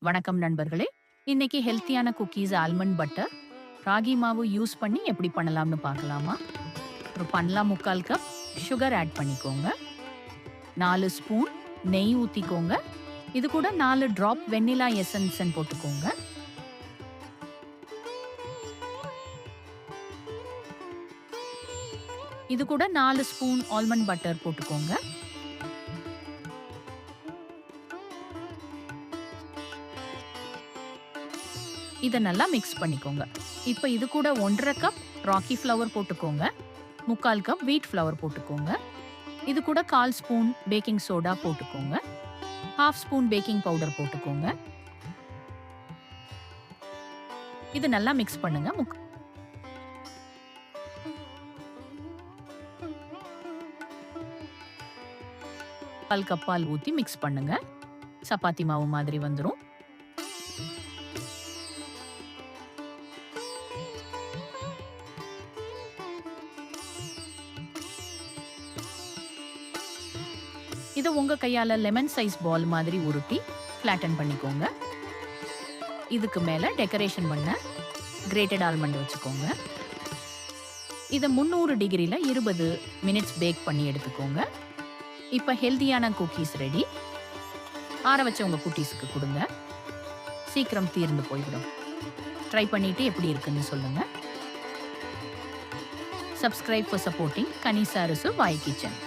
வணக்கம் நண்பர்களே. இன்னைக்கு ஹெல்த்தியான குக்கீஸ் ஆல்மண்ட் பட்டர் ராகி மாவு யூஸ் பண்ணி எப்படி பண்ணலாம்னு பார்க்கலாமா? ஒரு பண்ணலாம். 3/4 கப் சுகர் ஆட் பண்ணிக்கோங்க. 4 ஸ்பூன் நெய் ஊற்றிக்கோங்க. இது கூட 4 ட்ராப் வெண்ணிலா எசன்ஸ் போட்டுக்கோங்க. இது கூட 4 ஸ்பூன் ஆல்மண்ட் பட்டர் போட்டுக்கோங்க. இதை நல்லா மிக்ஸ் பண்ணிக்கோங்க. இப்போ இது கூட 1/2 கப் ராக்கி ஃப்ளவர் போட்டுக்கோங்க. 3/4 கப் வீட் ஃப்ளவர் போட்டுக்கோங்க. இது கூட 1/4 ஸ்பூன் பேக்கிங் சோடா போட்டுக்கோங்க. 1/2 ஸ்பூன் பேக்கிங் பவுடர் போட்டுக்கோங்க. இது நல்லா மிக்ஸ் பண்ணுங்க. 1/4 கப் பால் ஊற்றி மிக்ஸ் பண்ணுங்க. சப்பாத்தி மாவு மாதிரி வந்துடும். இதை உங்க கையால லெமன் சைஸ் பால் மாதிரி உருட்டி ஃபிளாட்டன் பண்ணிக்கோங்க. இதுக்கு மேல டெக்கரேஷன் பண்ண கிரேட்டட் ஆல்மண்ட் வச்சுக்கோங்க. இதை 300 டிகிரியில் 20 மினிட்ஸ் பேக் பண்ணி எடுத்துக்கோங்க. இப்போ ஹெல்தியான குக்கீஸ் ரெடி. ஆற வச்ச உங்க குட்டீஸுக்கு கொடுங்க. சீக்கிரம் தீர்ந்து போய்விடும். ட்ரை பண்ணிட்டு எப்படி இருக்குன்னு சொல்லுங்க. சப்ஸ்கிரைப் ஃபார் சப்போர்ட்டிங் கனிசா அரசு வாய் கிச்சன்.